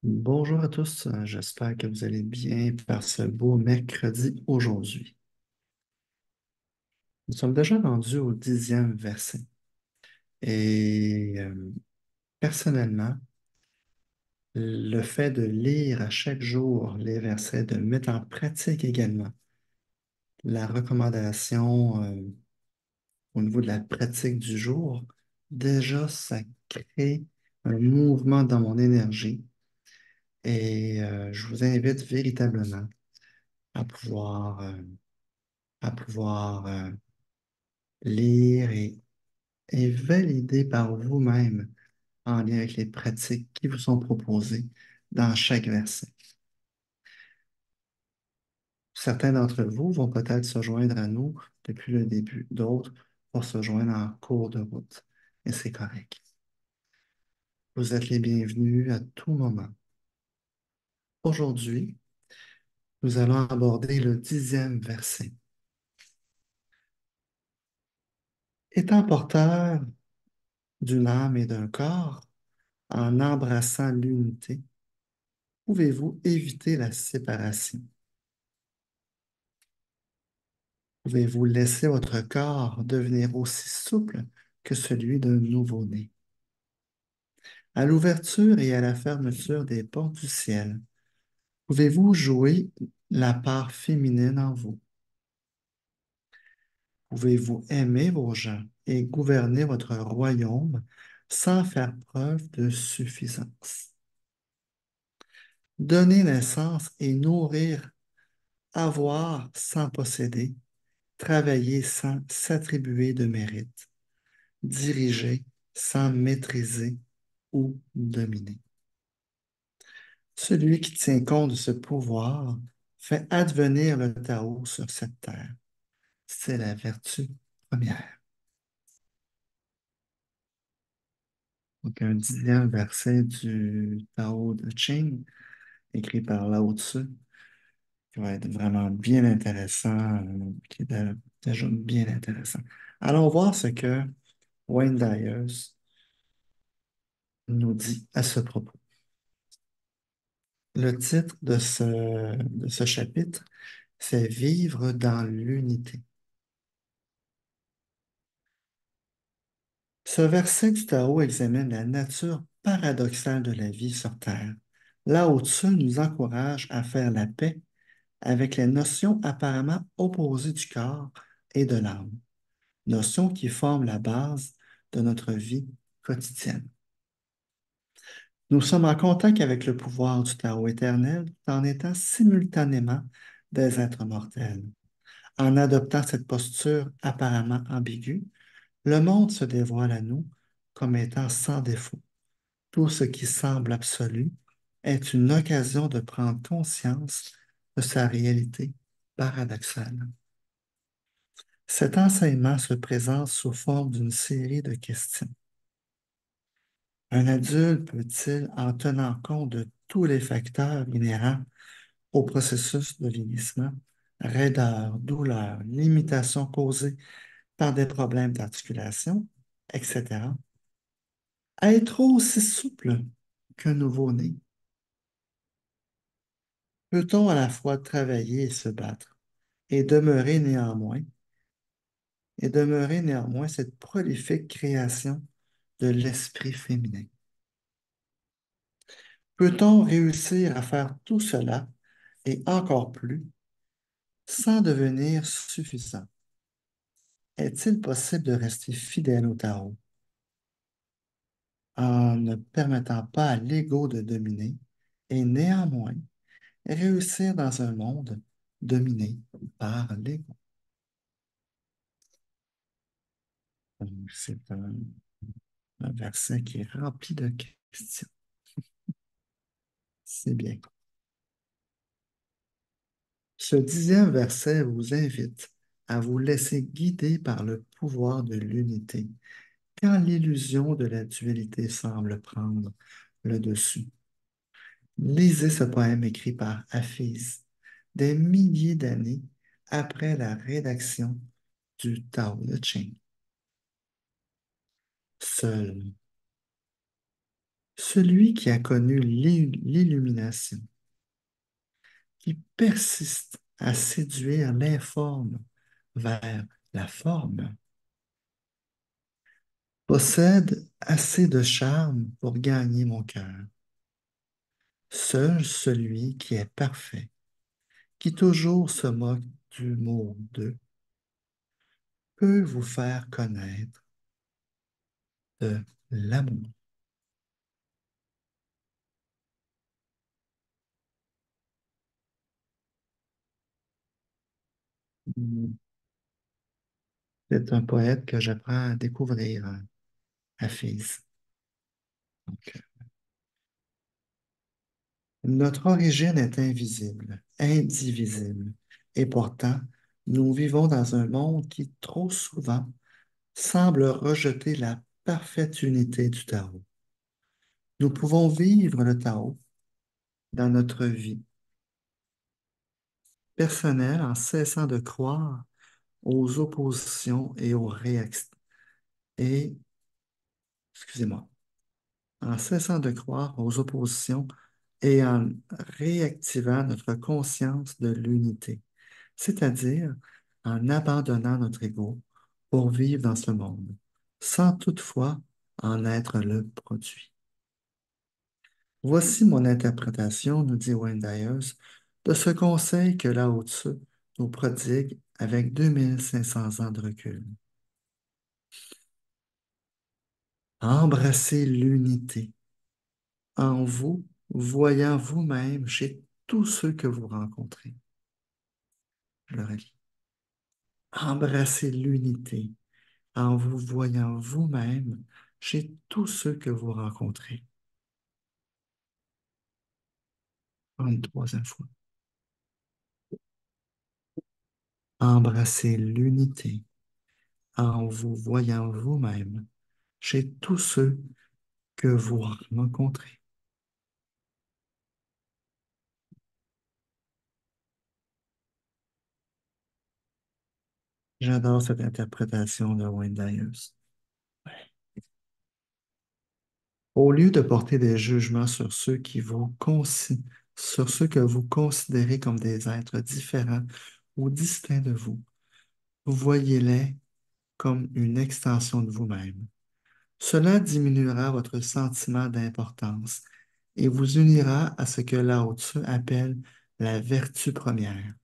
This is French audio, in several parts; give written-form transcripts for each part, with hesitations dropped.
Bonjour à tous, j'espère que vous allez bien par ce beau mercredi aujourd'hui. Nous sommes déjà rendus au 10e verset et personnellement, le fait de lire à chaque jour les versets, de mettre en pratique également la recommandation au niveau de la pratique du jour, déjà ça crée un mouvement dans mon énergie et je vous invite véritablement à pouvoir lire et valider par vous-même en lien avec les pratiques qui vous sont proposées dans chaque verset. Certains d'entre vous vont peut-être se joindre à nous depuis le début, d'autres vont se joindre en cours de route, et c'est correct. Vous êtes les bienvenus à tout moment. Aujourd'hui, nous allons aborder le 10e verset. Étant porteur d'une âme et d'un corps, en embrassant l'unité, pouvez-vous éviter la séparation? Pouvez-vous laisser votre corps devenir aussi souple que celui d'un nouveau-né? À l'ouverture et à la fermeture des portes du ciel, pouvez-vous jouer la part féminine en vous? Pouvez-vous aimer vos gens et gouverner votre royaume sans faire preuve de suffisance? Donner naissance et nourrir, avoir sans posséder, travailler sans s'attribuer de mérite, diriger sans maîtriser ou dominer. Celui qui tient compte de ce pouvoir fait advenir le Tao sur cette terre. C'est la vertu première. Donc, un 10e verset du Tao de Ching, écrit par Lao Tzu, qui va être vraiment bien intéressant, qui est déjà bien intéressant. Allons voir ce que Wayne Dyer nous dit à ce propos. Le titre de ce chapitre, c'est Vivre dans l'unité. Ce verset du Tao examine la nature paradoxale de la vie sur Terre. Lao Tzu nous encourage à faire la paix avec les notions apparemment opposées du corps et de l'âme, notions qui forment la base de notre vie quotidienne. Nous sommes en contact avec le pouvoir du Tao éternel tout en étant simultanément des êtres mortels. En adoptant cette posture apparemment ambiguë, le monde se dévoile à nous comme étant sans défaut. Tout ce qui semble absolu est une occasion de prendre conscience de sa réalité paradoxale. Cet enseignement se présente sous forme d'une série de questions. Un adulte peut-il, en tenant compte de tous les facteurs inhérents au processus de vieillissement, raideur, douleur, limitations causées par des problèmes d'articulation, etc., être aussi souple qu'un nouveau-né? Peut-on à la fois travailler et se battre et demeurer néanmoins cette prolifique création de l'esprit féminin? Peut-on réussir à faire tout cela et encore plus sans devenir suffisant? Est-il possible de rester fidèle au Tao en ne permettant pas à l'ego de dominer et néanmoins réussir dans un monde dominé par l'ego? C'est un verset qui est rempli de questions. C'est bien. Ce 10e verset vous invite à vous laisser guider par le pouvoir de l'unité quand l'illusion de la dualité semble prendre le dessus. Lisez ce poème écrit par Hafiz des milliers d'années après la rédaction du Tao de Ching. Seul, Celui qui a connu l'illumination, qui persiste à séduire l'informe vers la forme, possède assez de charme pour gagner mon cœur. Seul celui qui est parfait, qui toujours se moque du mot de, peut vous faire connaître de l'amour. C'est un poète que j'apprends à découvrir à Fils. Donc, notre origine est invisible, indivisible, et pourtant, nous vivons dans un monde qui, trop souvent, semble rejeter la parfaite unité du Tao. Nous pouvons vivre le Tao dans notre vie personnelle en cessant de croire aux oppositions et aux réactions. Et, excusez-moi, en cessant de croire aux oppositions et en réactivant notre conscience de l'unité, c'est-à-dire en abandonnant notre ego pour vivre dans ce monde, sans toutefois en être le produit. Voici mon interprétation, nous dit Wayne Dyer, de ce conseil que Lao Tzu nous prodigue avec 2500 ans de recul. Embrassez l'unité en vous, voyant vous-même chez tous ceux que vous rencontrez. Je le relis. Embrassez l'unité en vous voyant vous-même chez tous ceux que vous rencontrez. Une troisième fois. Embrassez l'unité en vous voyant vous-même chez tous ceux que vous rencontrez. J'adore cette interprétation de Wayne Dyer. Au lieu de porter des jugements sur sur ceux que vous considérez comme des êtres différents ou distincts de vous, voyez-les comme une extension de vous-même. Cela diminuera votre sentiment d'importance et vous unira à ce que Lao Tzu appelle la vertu première.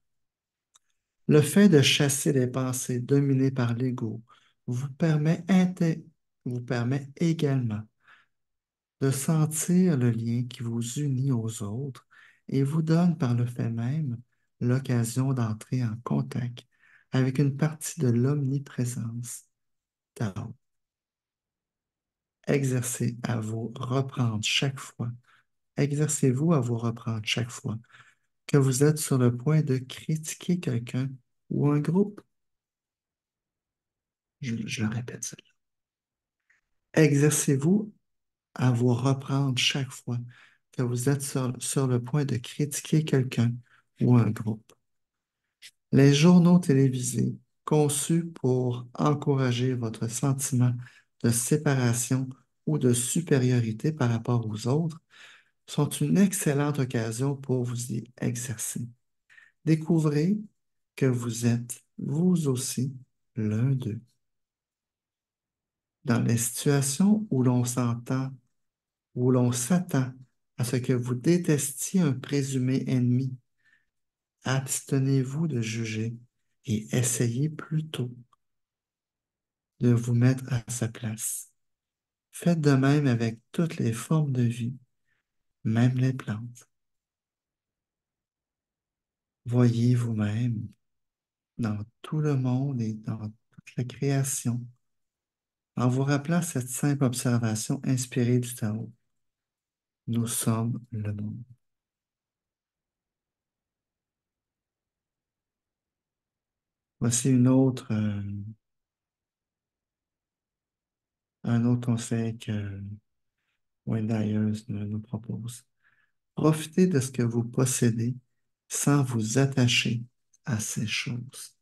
Le fait de chasser les pensées dominées par l'ego vous permet, vous permet également de sentir le lien qui vous unit aux autres et vous donne par le fait même l'occasion d'entrer en contact avec une partie de l'omniprésence Tao. Exercez à vous reprendre chaque fois, exercez-vous à vous reprendre chaque fois que vous êtes sur le point de critiquer quelqu'un ou un groupe. Je le répète, ça. Exercez-vous à vous reprendre chaque fois que vous êtes sur le point de critiquer quelqu'un ou un groupe. Les journaux télévisés, conçus pour encourager votre sentiment de séparation ou de supériorité par rapport aux autres, sont une excellente occasion pour vous y exercer. Découvrez que vous êtes, vous aussi, l'un d'eux. Dans les situations où où l'on s'attend à ce que vous détestiez un présumé ennemi, abstenez-vous de juger et essayez plutôt de vous mettre à sa place. Faites de même avec toutes les formes de vie, même les plantes. Voyez vous-même dans tout le monde et dans toute la création en vous rappelant cette simple observation inspirée du Tao. Nous sommes le monde. Voici un autre conseil que Wayne Dyer nous propose. Profitez de ce que vous possédez sans vous attacher à ces choses.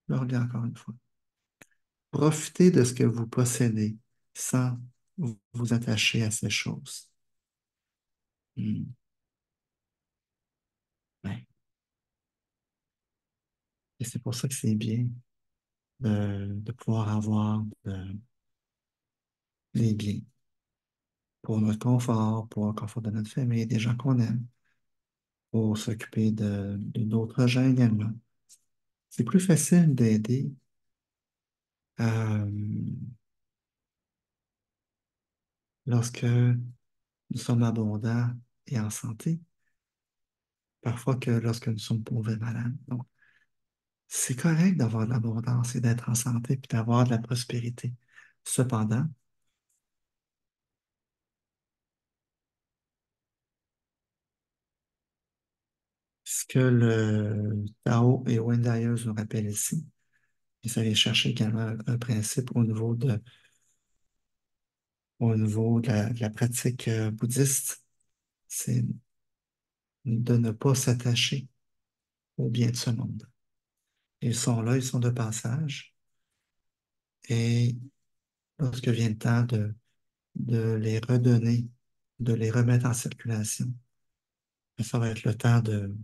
Je le relis encore une fois. Profitez de ce que vous possédez sans vous vous attachez à ces choses. Hmm. Ouais. Et c'est pour ça que c'est bien de pouvoir avoir des biens pour notre confort, pour le confort de notre famille, des gens qu'on aime, pour s'occuper de d'autres gens également. C'est plus facile d'aider euh, lorsque nous sommes abondants et en santé, parfois que lorsque nous sommes pauvres et malades. Donc, c'est correct d'avoir de l'abondance et d'être en santé puis d'avoir de la prospérité. Cependant, ce que le Tao et Wayne Dyer nous rappellent ici, et ça vient chercher également un principe au niveau de la pratique bouddhiste, c'est de ne pas s'attacher aux biens de ce monde. Ils sont là, ils sont de passage, et lorsque vient le temps de les redonner, de les remettre en circulation, ça va être le temps de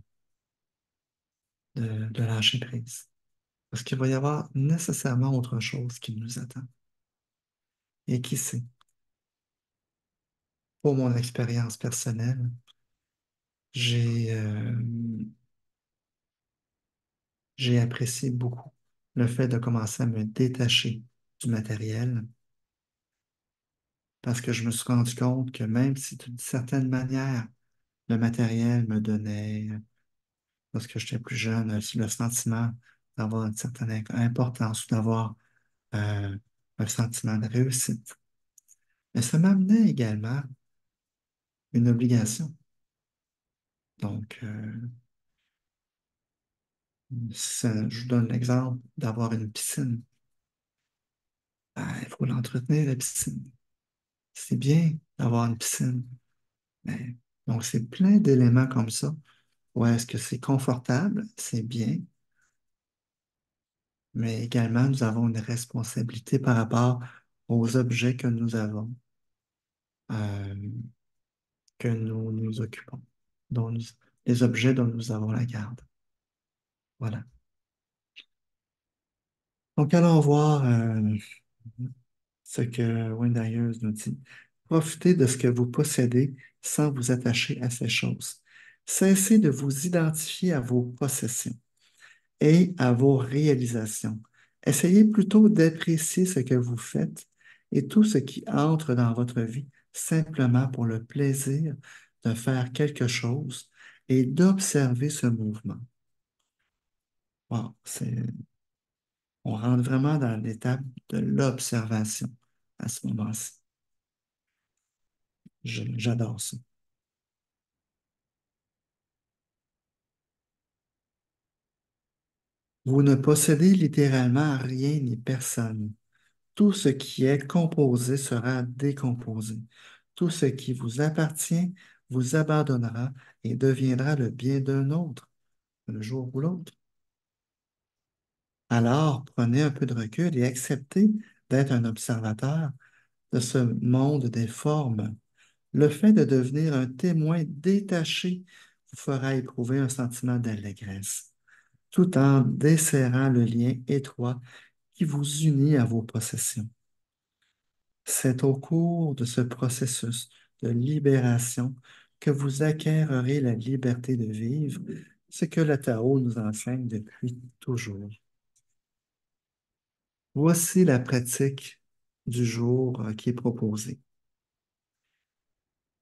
lâcher prise. Parce qu'il va y avoir nécessairement autre chose qui nous attend. Et qui sait, pour mon expérience personnelle, j'ai j'ai apprécié beaucoup le fait de commencer à me détacher du matériel parce que je me suis rendu compte que même si d'une certaine manière, le matériel me donnait, lorsque j'étais plus jeune, le sentiment d'avoir une certaine importance ou d'avoir euh, un sentiment de réussite. Mais ça m'amenait également une obligation. Donc, je vous donne l'exemple d'avoir une piscine. Ben, il faut l'entretenir, la piscine. C'est bien d'avoir une piscine. Mais, donc, c'est plein d'éléments comme ça. Ouais, est-ce que c'est confortable? C'est bien. Mais également, nous avons une responsabilité par rapport aux objets que nous avons, euh, que nous nous occupons, dont nous- les objets dont nous avons la garde. Voilà. Donc, allons voir ce que Wendayers nous dit. Profitez de ce que vous possédez sans vous attacher à ces choses. Cessez de vous identifier à vos possessions et à vos réalisations. Essayez plutôt d'apprécier ce que vous faites et tout ce qui entre dans votre vie simplement pour le plaisir de faire quelque chose et d'observer ce mouvement. Wow, on rentre vraiment dans l'étape de l'observation à ce moment-ci. J'adore ça. Vous ne possédez littéralement rien ni personne. Tout ce qui est composé sera décomposé. Tout ce qui vous appartient vous abandonnera et deviendra le bien d'un autre, un jour ou l'autre. Alors, prenez un peu de recul et acceptez d'être un observateur de ce monde des formes. Le fait de devenir un témoin détaché vous fera éprouver un sentiment d'allégresse, tout en desserrant le lien étroit qui vous unit à vos possessions. C'est au cours de ce processus de libération que vous acquérerez la liberté de vivre, ce que le Tao nous enseigne depuis toujours. Voici la pratique du jour qui est proposée.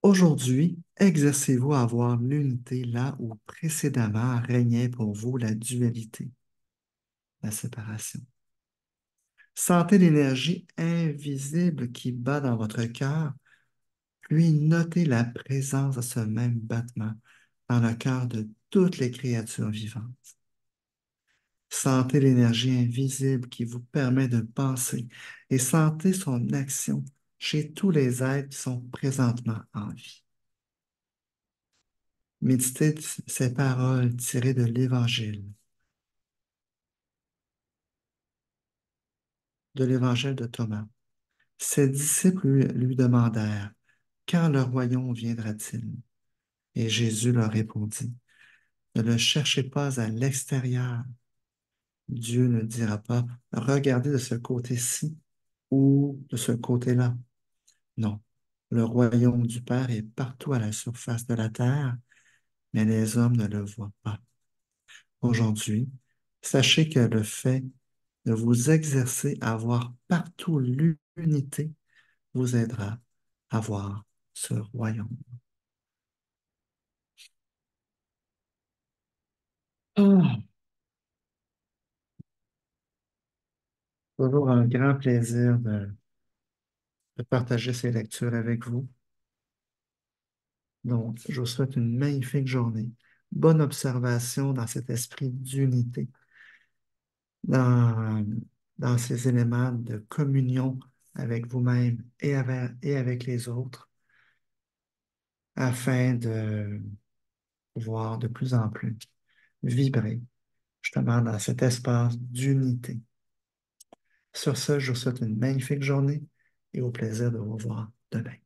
Aujourd'hui, exercez-vous à voir l'unité là où précédemment régnait pour vous la dualité, la séparation. Sentez l'énergie invisible qui bat dans votre cœur, puis notez la présence de ce même battement dans le cœur de toutes les créatures vivantes. Sentez l'énergie invisible qui vous permet de penser et sentez son action chez tous les êtres qui sont présentement en vie. Méditez ces paroles tirées de l'Évangile de Thomas. Ses disciples lui demandèrent, quand le royaume viendra-t-il? Et Jésus leur répondit, ne le cherchez pas à l'extérieur. Dieu ne dira pas, regardez de ce côté-ci ou de ce côté-là. Non, le royaume du Père est partout à la surface de la terre, mais les hommes ne le voient pas. Aujourd'hui, sachez que le fait de vous exercer à voir partout l'unité vous aidera à voir ce royaume. Ah, toujours un grand plaisir de partager ces lectures avec vous. Donc, je vous souhaite une magnifique journée. Bonne observation dans cet esprit d'unité, dans, dans ces éléments de communion avec vous-même et avec les autres, afin de pouvoir de plus en plus vibrer justement dans cet espace d'unité. Sur ce, je vous souhaite une magnifique journée et au plaisir de vous revoir demain.